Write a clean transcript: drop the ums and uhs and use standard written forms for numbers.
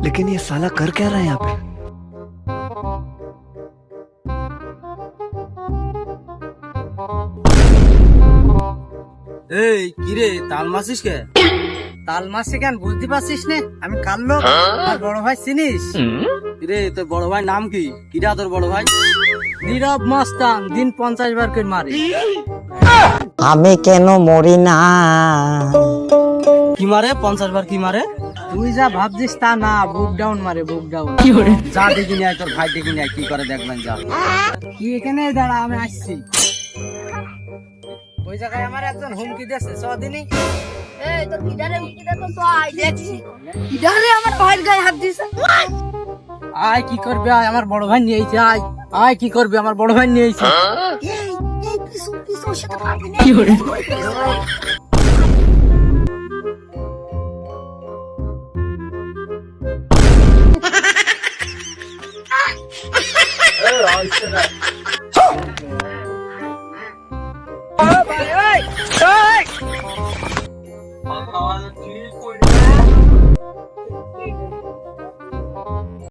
लेकिन ये साला कर क्या रहा है यहाँ पे? এই কিরে তাল মাছিস কে? তাল মাসে কেন বুঝতে পারছিস না? আমি কাল লোক, আর বড় ভাই চিনিস? কিরে তোর বড় ভাই নাম কি? কিরা তোর বড় ভাই? নীরব মস্তান, দিন 50 বার করে মারে। আমি কেন মরি না? কি মারে? 50 বার কি মারে? তুই যা ভাবছিস তা না, বুক ডাউন মারে, বুক ডাউন। যা দেখি নিয়ে আয়, তোর ভাই দেখি নিয়ে আয়, কি করে দেখবেন যা। তুই এখানে দাঁড়া, আমি আসছি। ওই জায়গায় আমার একজন হুমকি দিয়েছে, সদিনই এই তো কিডারে উকিটা তো আই দেখছি কিডারে আমার ভাইয়ের গায়ে হাত দিছে। আয় কি করবে, আয় আমার বড় ভাই নিয়ে আইছে, আয় আয় কি করবে, আমার বড় ভাই নিয়ে আইছে। এই এই পিছু পিছু ওর সাথে পারবি না।